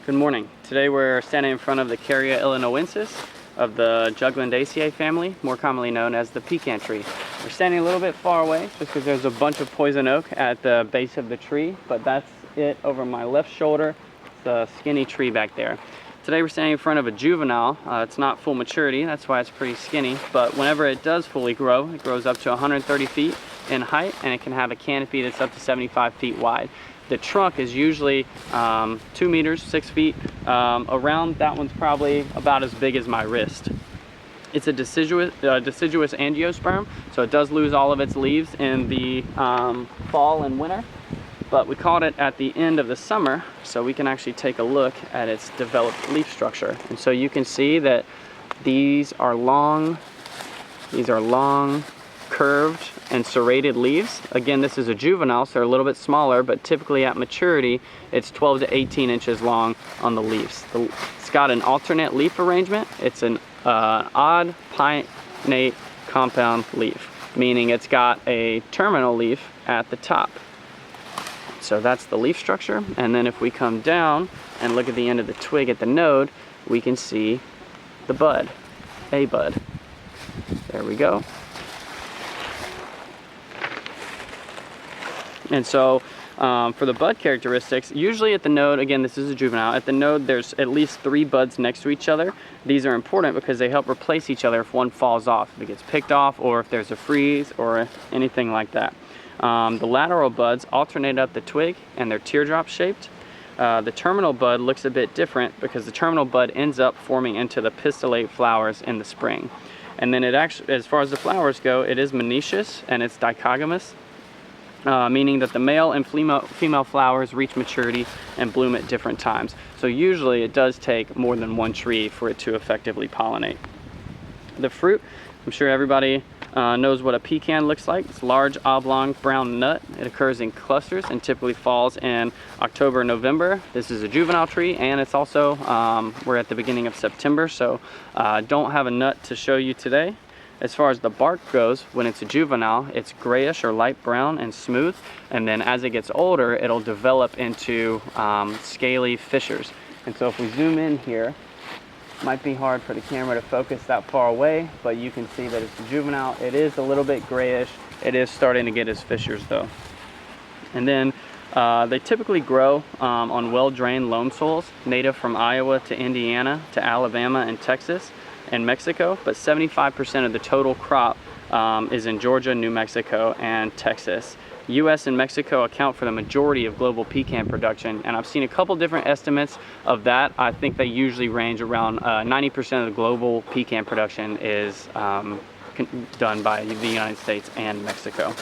Good morning. Today we're standing in front of the Carya illinoinensis of the Juglundaceae family, more commonly known as the pecan tree. We're standing a little bit far away just because there's a bunch of poison oak at the base of the tree, but that's it over my left shoulder. It's a skinny tree back there. Today we're standing in front of a juvenile. It's not full maturity, that's why it's pretty skinny, but whenever it does fully grow, it grows up to 130 feet in height, and it can have a canopy that's up to 75 feet wide. The trunk is usually 2 meters, 6 feet. Around that one's probably about as big as my wrist. It's a deciduous angiosperm, so it does lose all of its leaves in the fall and winter. But we caught it at the end of the summer, so we can actually take a look at its developed leaf structure. And so you can see that these are long, curved and serrated leaves. Again, this is a juvenile, so they're a little bit smaller, but typically at maturity, it's 12 to 18 inches long on the leaves. It's got an alternate leaf arrangement. It's an odd pinnate compound leaf, meaning it's got a terminal leaf at the top. So that's the leaf structure. And then if we come down and look at the end of the twig at the node, we can see the bud, a bud. There we go. And so for the bud characteristics, usually at the node, again, this is a juvenile, at the node there's at least 3 buds next to each other. These are important because they help replace each other if one falls off, if it gets picked off, or if there's a freeze or anything like that. The lateral buds alternate up the twig and they're teardrop shaped. The terminal bud looks a bit different because the terminal bud ends up forming into the pistillate flowers in the spring. And then it actually, as far as the flowers go, it is monoecious and it's dichogamous. Meaning that the male and female flowers reach maturity and bloom at different times. So usually it does take more than one tree for it to effectively pollinate. The fruit, I'm sure everybody knows what a pecan looks like. It's a large oblong brown nut. It occurs in clusters and typically falls in October and November. This is a juvenile tree, and it's also, we're at the beginning of September, so don't have a nut to show you today. As far as the bark goes, when it's a juvenile, it's grayish or light brown and smooth, and then as it gets older, it'll develop into scaly fissures. And so if we zoom in here, it might be hard for the camera to focus that far away, but you can see that it's a juvenile. It is a little bit grayish. It is starting to get its fissures though. And then they typically grow on well-drained loam soils, native from Iowa to Indiana to Alabama and Texas and Mexico, but 75% of the total crop is in Georgia, New Mexico, and Texas. US and Mexico account for the majority of global pecan production, and I've seen a couple different estimates of that. I think they usually range around 90% of the global pecan production is done by the United States and Mexico.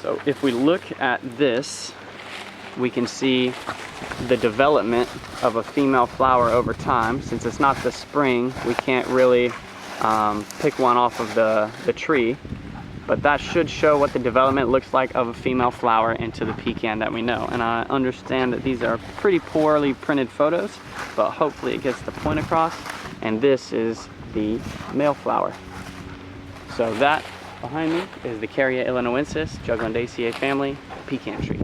So if we look at this, we can see the development of a female flower over time. Since it's not the spring, we can't really pick one off of the tree, but that should show what the development looks like of a female flower into the pecan that we know. And I understand that these are pretty poorly printed photos, but hopefully it gets the point across. And this is the male flower. So that behind me is the Carya illinoinensis, Juglundaceae family, pecan tree.